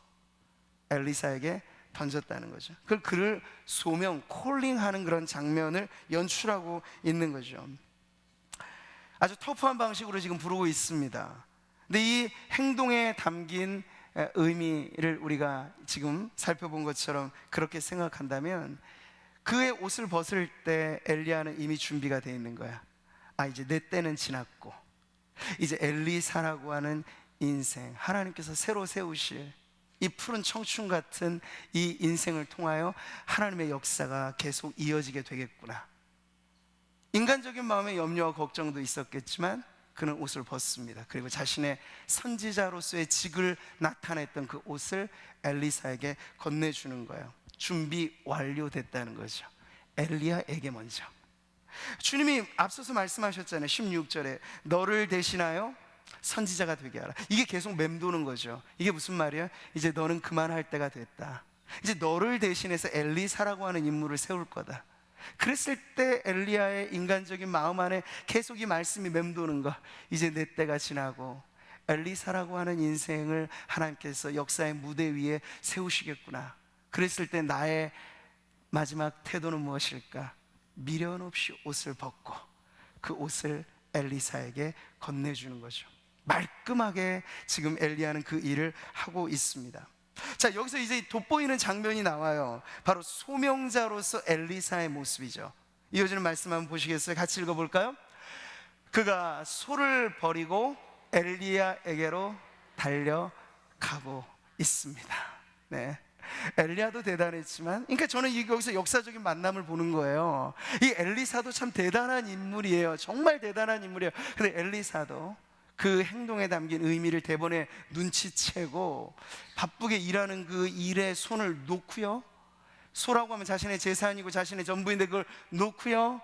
Speaker 1: 엘리사에게 던졌다는 거죠. 그를 소명, 콜링하는 그런 장면을 연출하고 있는 거죠. 아주 터프한 방식으로 지금 부르고 있습니다. 근데 이 행동에 담긴 의미를 우리가 지금 살펴본 것처럼 그렇게 생각한다면, 그의 옷을 벗을 때 엘리야는 이미 준비가 되어 있는 거야. 이제 내 때는 지났고, 이제 엘리사라고 하는 인생, 하나님께서 새로 세우실 이 푸른 청춘 같은 이 인생을 통하여 하나님의 역사가 계속 이어지게 되겠구나. 인간적인 마음의 염려와 걱정도 있었겠지만 그는 옷을 벗습니다. 그리고 자신의 선지자로서의 직을 나타냈던 그 옷을 엘리사에게 건네주는 거예요. 준비 완료됐다는 거죠. 엘리야에게 먼저. 주님이 앞서서 말씀하셨잖아요. 16절에 너를 대신하여 선지자가 되게 하라. 이게 계속 맴도는 거죠. 이게 무슨 말이야? 이제 너는 그만할 때가 됐다. 이제 너를 대신해서 엘리사라고 하는 인물을 세울 거다. 그랬을 때 엘리야의 인간적인 마음 안에 계속 이 말씀이 맴도는 거, 이제 내 때가 지나고 엘리사라고 하는 인생을 하나님께서 역사의 무대 위에 세우시겠구나. 그랬을 때 나의 마지막 태도는 무엇일까? 미련 없이 옷을 벗고 그 옷을 엘리사에게 건네주는 거죠. 말끔하게 지금 엘리야는 그 일을 하고 있습니다. 자, 여기서 이제 돋보이는 장면이 나와요. 바로 소명자로서 엘리사의 모습이죠. 이어지는 말씀 한번 보시겠어요? 같이 읽어볼까요? 그가 소를 버리고 엘리야에게로 달려가고 있습니다. 네, 엘리야도 대단했지만, 그러니까 저는 여기서 역사적인 만남을 보는 거예요. 이 엘리사도 참 대단한 인물이에요. 정말 대단한 인물이에요. 근데 엘리사도 그 행동에 담긴 의미를 대번에 눈치채고 바쁘게 일하는 그 일에 손을 놓고요, 소라고 하면 자신의 재산이고 자신의 전부인데 그걸 놓고요,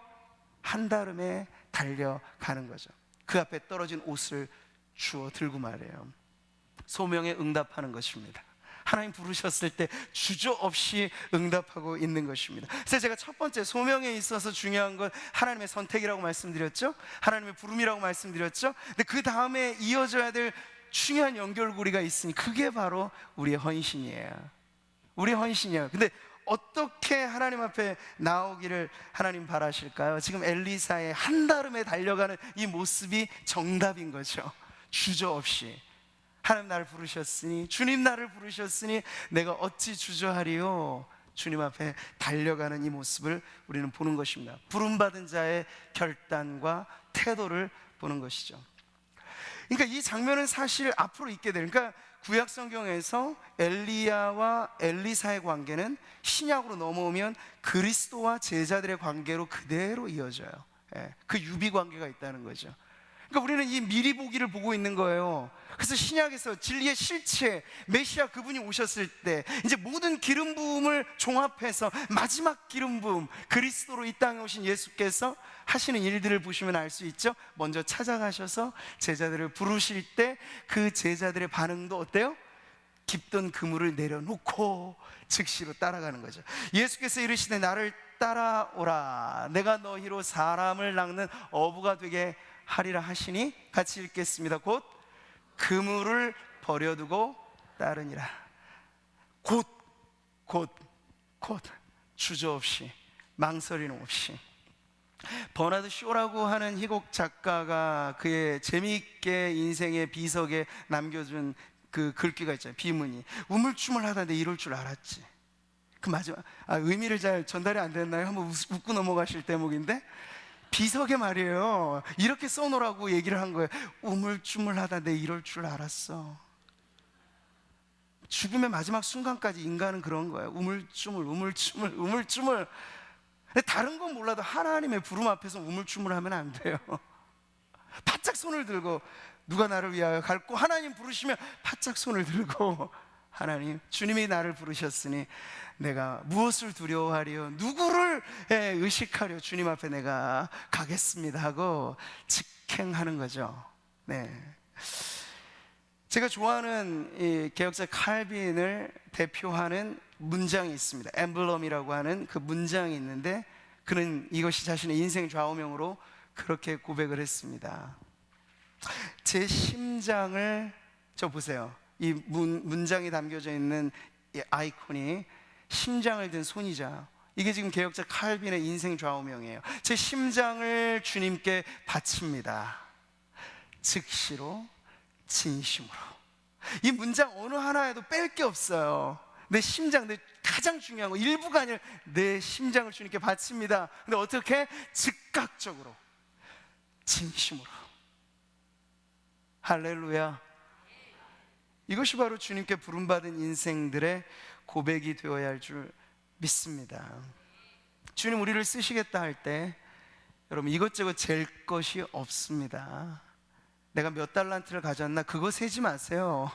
Speaker 1: 한달음에 달려가는 거죠. 그 앞에 떨어진 옷을 주워 들고 말해요. 소명에 응답하는 것입니다. 하나님 부르셨을 때 주저없이 응답하고 있는 것입니다. 그래서 제가 첫 번째, 소명에 있어서 중요한 건 하나님의 선택이라고 말씀드렸죠. 하나님의 부름이라고 말씀드렸죠. 근데 그 다음에 이어져야 될 중요한 연결고리가 있으니 그게 바로 우리의 헌신이에요. 우리의 헌신이에요. 근데 어떻게 하나님 앞에 나오기를 하나님 바라실까요? 지금 엘리사의 한달음에 달려가는 이 모습이 정답인 거죠. 주저없이 하나님 나를 부르셨으니, 주님 나를 부르셨으니 내가 어찌 주저하리요? 주님 앞에 달려가는 이 모습을 우리는 보는 것입니다. 부름받은 자의 결단과 태도를 보는 것이죠. 그러니까 이 장면은 사실 앞으로 있게 돼요. 그러니까 구약 성경에서 엘리야와 엘리사의 관계는 신약으로 넘어오면 그리스도와 제자들의 관계로 그대로 이어져요. 그 유비 관계가 있다는 거죠. 그러니까 우리는 이 미리 보기를 보고 있는 거예요. 그래서 신약에서 진리의 실체 메시아 그분이 오셨을 때 이제 모든 기름 부음을 종합해서 마지막 기름 부음 그리스도로 이 땅에 오신 예수께서 하시는 일들을 보시면 알 수 있죠. 먼저 찾아가셔서 제자들을 부르실 때 그 제자들의 반응도 어때요? 깊던 그물을 내려놓고 즉시로 따라가는 거죠. 예수께서 이르시되 나를 따라오라 내가 너희로 사람을 낚는 어부가 되게 하리라 하시니 같이 읽겠습니다. 곧 그물을 버려두고 따르니라. 곧 주저없이 망설임 없이. 버나드 쇼라고 하는 희곡 작가가 그의 재미있게 인생의 비석에 남겨준 그 글귀가 있잖아요. 비문이 우물쭈물하다 내 이럴 줄 알았지. 그 마지막 의미를 잘 전달이 안 됐나요? 한번 웃고 넘어가실 대목인데 비석에 말이에요. 이렇게 써놓으라고 얘기를 한 거예요. 우물쭈물하다 내 이럴 줄 알았어. 죽음의 마지막 순간까지 인간은 그런 거예요. 우물쭈물. 다른 건 몰라도 하나님의 부름 앞에서 우물쭈물하면 안 돼요. 바짝 손을 들고 누가 나를 위하여 갈고 하나님 부르시면 바짝 손을 들고 하나님 주님이 나를 부르셨으니 내가 무엇을 두려워하리요 누구를 의식하려 주님 앞에 내가 가겠습니다 하고 직행하는 거죠. 네. 제가 좋아하는 이 개혁자 칼빈을 대표하는 문장이 있습니다. 엠블럼이라고 하는 그 문장이 있는데 그는 이것이 자신의 인생 좌우명으로 그렇게 고백을 했습니다. 제 심장을 저 보세요. 이 문장이 담겨져 있는 이 아이콘이 심장을 든 손이자 이게 지금 개혁자 칼빈의 인생 좌우명이에요. 제 심장을 주님께 바칩니다. 즉시로 진심으로. 이 문장 어느 하나에도 뺄 게 없어요. 내 심장, 내 가장 중요한 거 일부가 아니라 내 심장을 주님께 바칩니다. 근데 어떻게? 즉각적으로 진심으로. 할렐루야. 이것이 바로 주님께 부름받은 인생들의 고백이 되어야 할 줄 믿습니다. 주님 우리를 쓰시겠다 할 때 여러분 이것저것 잴 것이 없습니다. 내가 몇 달란트를 가졌나 그거 세지 마세요.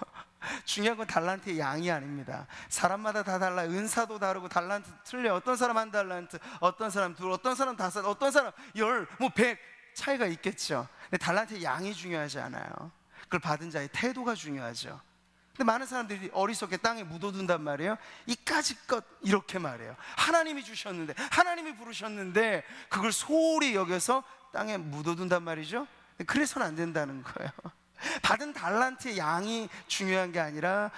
Speaker 1: 중요한 건 달란트의 양이 아닙니다. 사람마다 다 달라요. 은사도 다르고 달란트 틀려요. 어떤 사람 한 달란트, 어떤 사람 둘, 어떤 사람 다섯, 어떤 사람 열, 뭐 100 차이가 있겠죠. 근데 달란트의 양이 중요하지 않아요. 그걸 받은 자의 태도가 중요하죠. 근데 많은 사람들이 어리석게 땅에 묻어둔단 말이에요. 이까짓 것 이렇게 말해요. 하나님이 주셨는데 하나님이 부르셨는데 그걸 소홀히 여겨서 땅에 묻어둔단 말이죠. 그래서는 안 된다는 거예요. 받은 달란트의 양이 중요한 게 아니라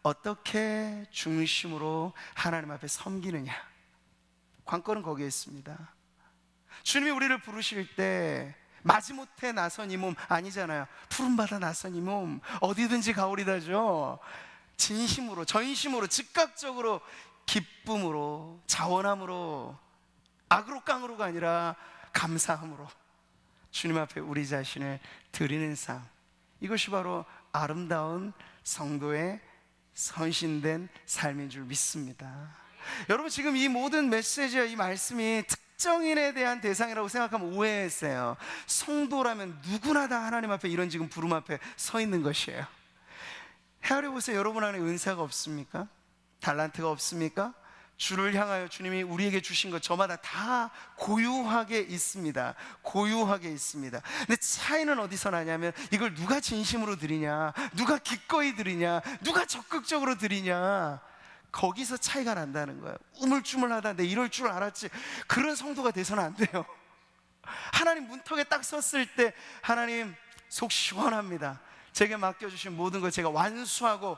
Speaker 1: 어떻게 중심으로 하나님 앞에 섬기느냐. 관건은 거기에 있습니다. 주님이 우리를 부르실 때 마지못해 나선 이 몸 아니잖아요. 푸른바다 나선 이 몸 어디든지 가오리다죠. 진심으로 전심으로 즉각적으로 기쁨으로 자원함으로 악으로 깡으로가 아니라 감사함으로 주님 앞에 우리 자신을 드리는 삶, 이것이 바로 아름다운 성도의 선신된 삶인 줄 믿습니다. 여러분 지금 이 모든 메시지와 이 말씀이 특정인에 대한 대상이라고 생각하면 오해했어요. 성도라면 누구나 다 하나님 앞에 이런 지금 부름 앞에 서 있는 것이에요. 헤아려 보세요. 여러분 안에 은사가 없습니까? 달란트가 없습니까? 주를 향하여 주님이 우리에게 주신 것 저마다 다 고유하게 있습니다. 고유하게 있습니다. 근데 차이는 어디서 나냐면 이걸 누가 진심으로 드리냐, 누가 기꺼이 드리냐, 누가 적극적으로 드리냐, 거기서 차이가 난다는 거예요. 우물쭈물하다 내 이럴 줄 알았지, 그런 성도가 돼서는 안 돼요. 하나님 문턱에 딱 섰을 때 하나님 속 시원합니다. 제게 맡겨주신 모든 걸 제가 완수하고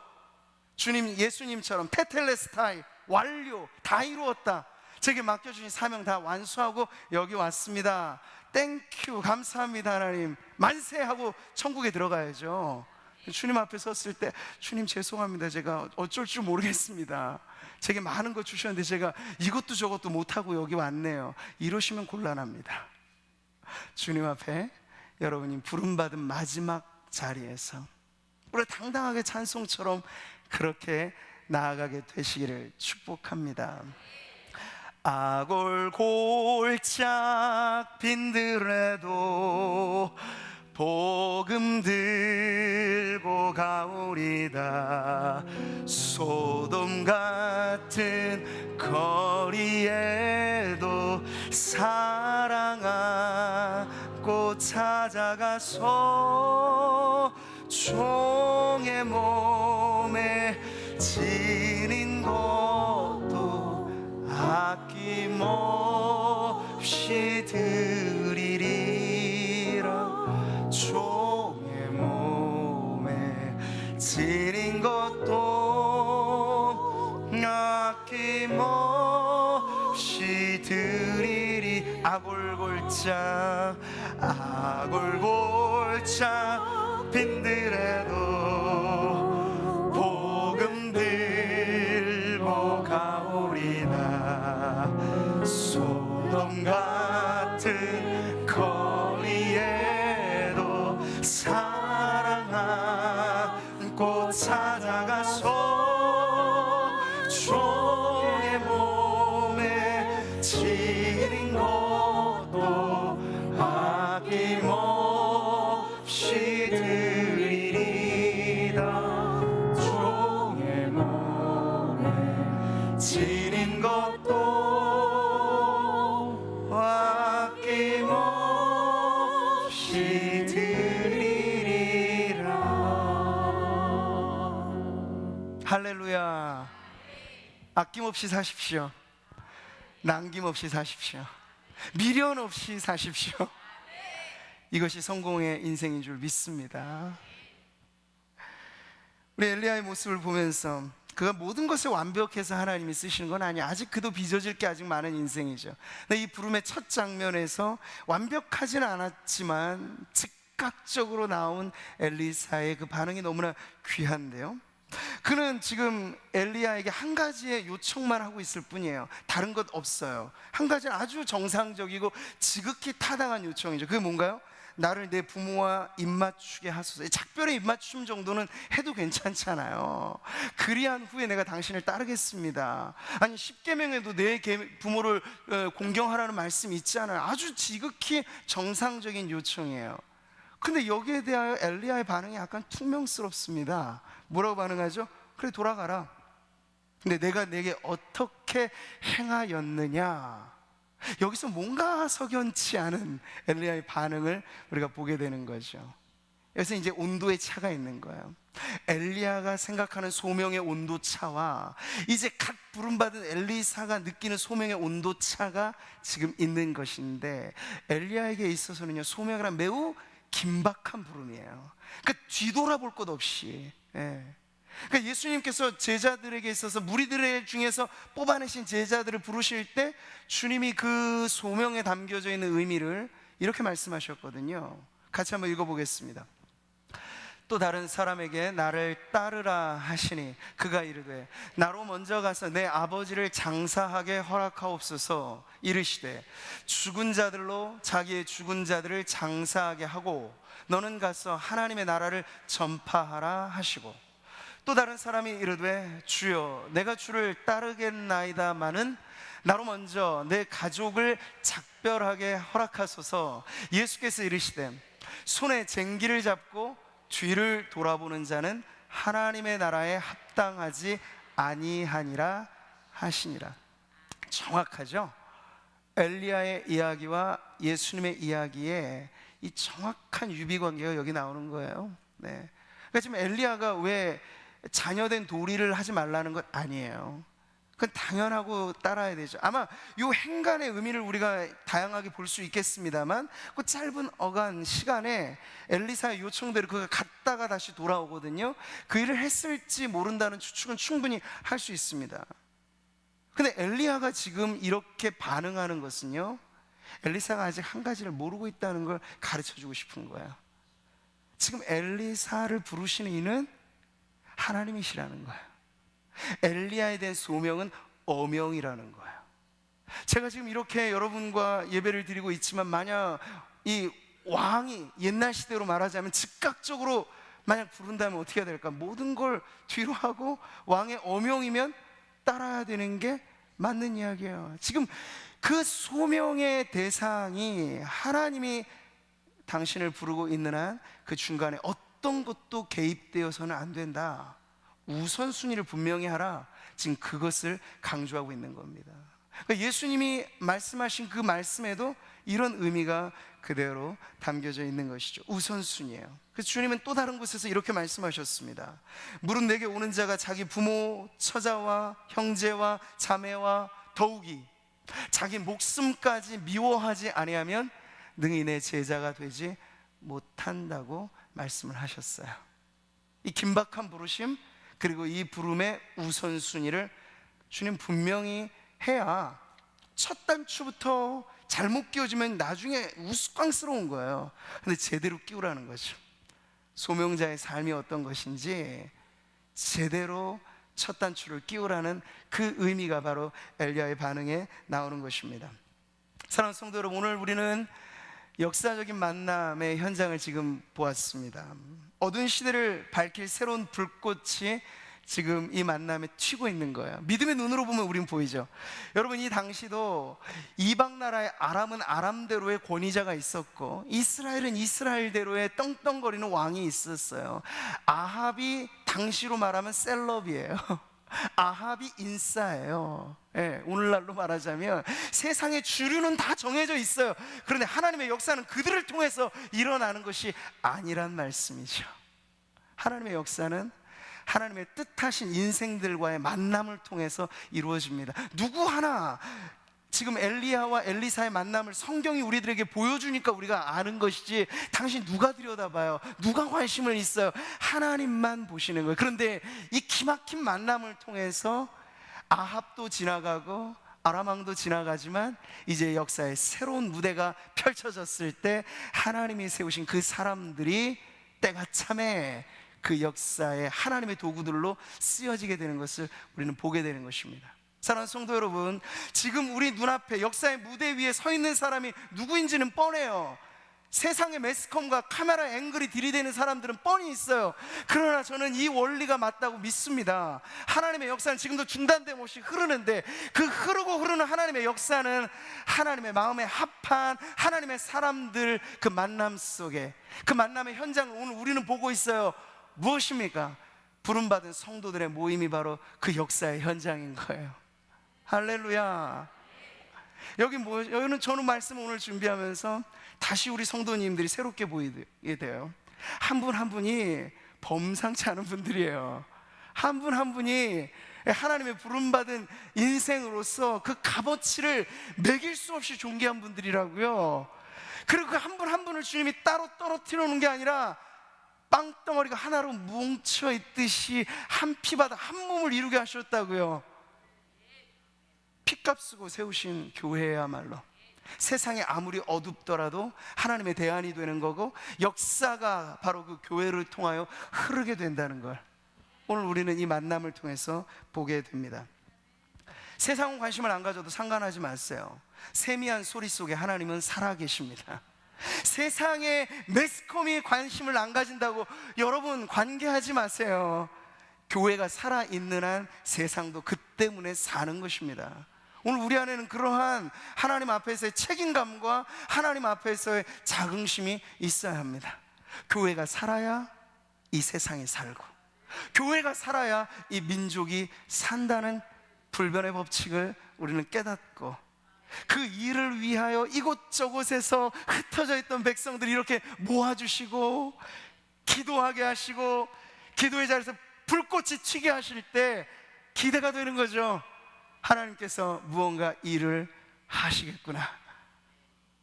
Speaker 1: 주님 예수님처럼 테텔레스타이 완료 다 이루었다, 제게 맡겨주신 사명 다 완수하고 여기 왔습니다, 땡큐 감사합니다 하나님 만세하고 천국에 들어가야죠. 주님 앞에 섰을 때 주님 죄송합니다, 제가 어쩔 줄 모르겠습니다, 제게 많은 거 주셨는데 제가 이것도 저것도 못하고 여기 왔네요, 이러시면 곤란합니다. 주님 앞에 여러분이 부름받은 마지막 자리에서 우리가 당당하게 찬송처럼 그렇게 나아가게 되시기를 축복합니다. 아골골짝 빈들에도 복음 들고 가오리다. 소돔 같은 거리에도 사랑 안고 찾아가서 종의 몸에 지닌 것도 아낌없이 드리리라. 종의 몸에 지닌 것도 아낌없이 드리리. 아골골짝 아골골짝 빈들에도 복음 들고 가오리나. 소돔 같은 거리에도 사랑 안고 찾아가서 종의 몸에 지닌 것도 아낌없이 드리리다. 종의 몸에 지닌 것도 아낌없이 드리리라. 할렐루야. 아낌없이 사십시오. 남김없이 사십시오. 미련 없이 사십시오. 이것이 성공의 인생인 줄 믿습니다. 우리 엘리야의 모습을 보면서 그가 모든 것을 완벽해서 하나님이 쓰시는 건 아니에요. 아직 그도 빚어질 게 아직 많은 인생이죠. 근데 이 부름의 첫 장면에서 완벽하지는 않았지만 즉각적으로 나온 엘리사의 그 반응이 너무나 귀한데요. 그는 지금 엘리야에게 한 가지의 요청만 하고 있을 뿐이에요. 다른 것 없어요. 한 가지는 아주 정상적이고 지극히 타당한 요청이죠. 그게 뭔가요? 나를 내 부모와 입맞추게 하소서. 작별의 입맞춤 정도는 해도 괜찮잖아요. 그리한 후에 내가 당신을 따르겠습니다. 아니 10계명에도 내 부모를 공경하라는 말씀이 있잖아요. 아주 지극히 정상적인 요청이에요. 근데 여기에 대하여 엘리야의 반응이 약간 퉁명스럽습니다. 뭐라고 반응하죠? 그래 돌아가라. 근데 내가 내게 어떻게 행하였느냐? 여기서 뭔가 석연치 않은 엘리야의 반응을 우리가 보게 되는 거죠. 여기서 이제 온도의 차가 있는 거예요. 엘리야가 생각하는 소명의 온도 차와 이제 갓 부름받은 엘리사가 느끼는 소명의 온도 차가 지금 있는 것인데, 엘리야에게 있어서는요, 소명이란 매우 긴박한 부름이에요. 그러니까 뒤돌아볼 것 없이, 그러니까 예수님께서 제자들에게 있어서 무리들 중에서 뽑아내신 제자들을 부르실 때 주님이 그 소명에 담겨져 있는 의미를 이렇게 말씀하셨거든요. 같이 한번 읽어보겠습니다. 또 다른 사람에게 나를 따르라 하시니 그가 이르되 나로 먼저 가서 내 아버지를 장사하게 허락하옵소서. 이르시되 죽은 자들로 자기의 죽은 자들을 장사하게 하고 너는 가서 하나님의 나라를 전파하라 하시고, 또 다른 사람이 이르되 주여 내가 주를 따르겠나이다마는 나로 먼저 내 가족을 작별하게 허락하소서. 예수께서 이르시되 손에 쟁기를 잡고 뒤를 돌아보는 자는 하나님의 나라에 합당하지 아니하니라 하시니라. 정확하죠? 엘리야의 이야기와 예수님의 이야기에 이 정확한 유비관계가 여기 나오는 거예요. 그러니까 지금 엘리야가 왜 자녀된 도리를 하지 말라는 것 아니에요. 그건 당연하고 따라야 되죠. 아마 이 행간의 의미를 우리가 다양하게 볼 수 있겠습니다만 그 짧은 어간 시간에 엘리사의 요청대로 그가 갔다가 다시 돌아오거든요. 그 일을 했을지 모른다는 추측은 충분히 할 수 있습니다. 근데 엘리야가 지금 이렇게 반응하는 것은요, 엘리사가 아직 한 가지를 모르고 있다는 걸 가르쳐주고 싶은 거예요. 지금 엘리사를 부르시는 이는 하나님이시라는 거예요. 엘리야에 대한 소명은 어명이라는 거예요. 제가 지금 이렇게 여러분과 예배를 드리고 있지만 만약 이 왕이 옛날 시대로 말하자면 즉각적으로 만약 부른다면 어떻게 해야 될까? 모든 걸 뒤로 하고 왕의 엄용이면 따라야 되는 게 맞는 이야기예요. 지금 그 소명의 대상이 하나님이 당신을 부르고 있는 한 그 중간에 어떤 것도 개입되어서는 안 된다. 우선순위를 분명히 하라. 지금 그것을 강조하고 있는 겁니다. 그러니까 예수님이 말씀하신 그 말씀에도 이런 의미가 그대로 담겨져 있는 것이죠. 우선순위예요. 그래서 주님은 또 다른 곳에서 이렇게 말씀하셨습니다. 무릇 내게 오는 자가 자기 부모, 처자와 형제와 자매와 더욱이 자기 목숨까지 미워하지 아니하면 능히 내 제자가 되지 못한다고 말씀을 하셨어요. 이 긴박한 부르심, 그리고 이 부름의 우선순위를 주님 분명히 해야 첫 단추부터 잘못 끼워지면 나중에 우스꽝스러운 거예요. 근데 제대로 끼우라는 거죠. 소명자의 삶이 어떤 것인지 제대로 첫 단추를 끼우라는 그 의미가 바로 엘리야의 반응에 나오는 것입니다. 사랑하는 성도 여러분, 오늘 우리는 역사적인 만남의 현장을 지금 보았습니다. 어두운 시대를 밝힐 새로운 불꽃이 지금 이 만남에 튀고 있는 거예요. 믿음의 눈으로 보면 우린 보이죠. 여러분, 이 당시도 이방 나라의 아람은 아람대로의 권위자가 있었고 이스라엘은 이스라엘대로의 떵떵거리는 왕이 있었어요. 아합이 당시로 말하면 셀럽이에요. 아합이 인싸예요. 오늘날로 말하자면 세상의 주류는 다 정해져 있어요. 그런데 하나님의 역사는 그들을 통해서 일어나는 것이 아니란 말씀이죠. 하나님의 역사는 하나님의 뜻하신 인생들과의 만남을 통해서 이루어집니다. 누구 하나 지금 엘리야와 엘리사의 만남을 성경이 우리들에게 보여주니까 우리가 아는 것이지, 당신 누가 들여다봐요? 누가 관심을 있어요? 하나님만 보시는 거예요. 그런데 이 기막힌 만남을 통해서 아합도 지나가고 아람 왕도 지나가지만 이제 역사의 새로운 무대가 펼쳐졌을 때 하나님이 세우신 그 사람들이 때가 참에 그 역사의 하나님의 도구들로 쓰여지게 되는 것을 우리는 보게 되는 것입니다. 사랑하는 성도 여러분, 지금 우리 눈앞에 역사의 무대 위에 서 있는 사람이 누구인지는 뻔해요. 세상의 매스컴과 카메라 앵글이 들이대는 사람들은 뻔히 있어요. 그러나 저는 이 원리가 맞다고 믿습니다. 하나님의 역사는 지금도 중단됨 없이 흐르는데 그 흐르고 흐르는 하나님의 역사는 하나님의 마음에 합한 하나님의 사람들 그 만남 속에, 그 만남의 현장을 오늘 우리는 보고 있어요. 무엇입니까? 부름받은 성도들의 모임이 바로 그 역사의 현장인 거예요. 할렐루야. 여기는 저는 말씀을 오늘 준비하면서 다시 우리 성도님들이 새롭게 보이게 돼요. 한 분 한 분이 범상치 않은 분들이에요. 한 분 한 분이 하나님의 부름받은 인생으로서 그 값어치를 매길 수 없이 존귀한 분들이라고요. 그리고 그 한 분 한 분을 주님이 따로 떨어뜨려 놓은 게 아니라 빵덩어리가 하나로 뭉쳐 있듯이 한 피바다 한 몸을 이루게 하셨다고요. 피값 쓰고 세우신 교회야말로 세상이 아무리 어둡더라도 하나님의 대안이 되는 거고 역사가 바로 그 교회를 통하여 흐르게 된다는 걸 오늘 우리는 이 만남을 통해서 보게 됩니다. 세상은 관심을 안 가져도 상관하지 마세요. 세미한 소리 속에 하나님은 살아계십니다. 세상에 매스컴이 관심을 안 가진다고 여러분 관계하지 마세요. 교회가 살아있는 한 세상도 그 때문에 사는 것입니다. 오늘 우리 안에는 그러한 하나님 앞에서의 책임감과 하나님 앞에서의 자긍심이 있어야 합니다. 교회가 살아야 이 세상이 살고, 교회가 살아야 이 민족이 산다는 불변의 법칙을 우리는 깨닫고, 그 일을 위하여 이곳저곳에서 흩어져 있던 백성들이 이렇게 모아주시고 기도하게 하시고 기도의 자리에서 불꽃이 튀게 하실 때 기대가 되는 거죠. 하나님께서 무언가 일을 하시겠구나.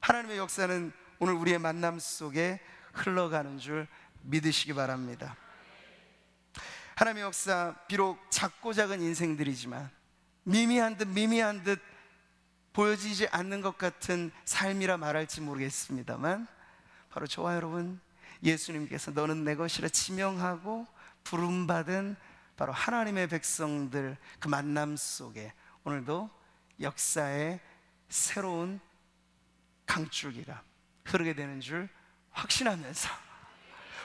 Speaker 1: 하나님의 역사는 오늘 우리의 만남 속에 흘러가는 줄 믿으시기 바랍니다. 하나님의 역사, 비록 작고 작은 인생들이지만 미미한 듯 보여지지 않는 것 같은 삶이라 말할지 모르겠습니다만 바로 저와 여러분, 예수님께서 너는 내 것이라 지명하고 부름받은 바로 하나님의 백성들 그 만남 속에 오늘도 역사의 새로운 강줄기가 흐르게 되는 줄 확신하면서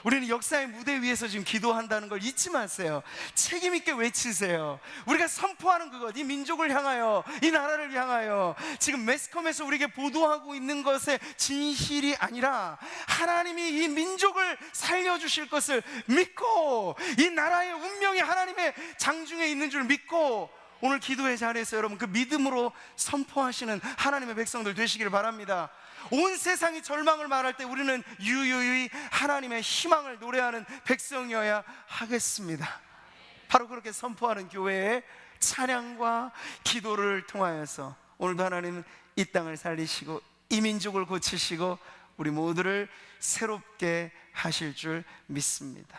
Speaker 1: 우리는 역사의 무대 위에서 지금 기도한다는 걸 잊지 마세요. 책임 있게 외치세요. 우리가 선포하는 그것, 이 민족을 향하여, 이 나라를 향하여 지금 매스컴에서 우리에게 보도하고 있는 것의 진실이 아니라 하나님이 이 민족을 살려주실 것을 믿고 이 나라의 운명이 하나님의 장중에 있는 줄 믿고 오늘 기도의 자리에서 여러분 그 믿음으로 선포하시는 하나님의 백성들 되시길 바랍니다. 온 세상이 절망을 말할 때 우리는 유유히 하나님의 희망을 노래하는 백성이어야 하겠습니다. 바로 그렇게 선포하는 교회의 찬양과 기도를 통하여서 오늘도 하나님은 이 땅을 살리시고 이 민족을 고치시고 우리 모두를 새롭게 하실 줄 믿습니다.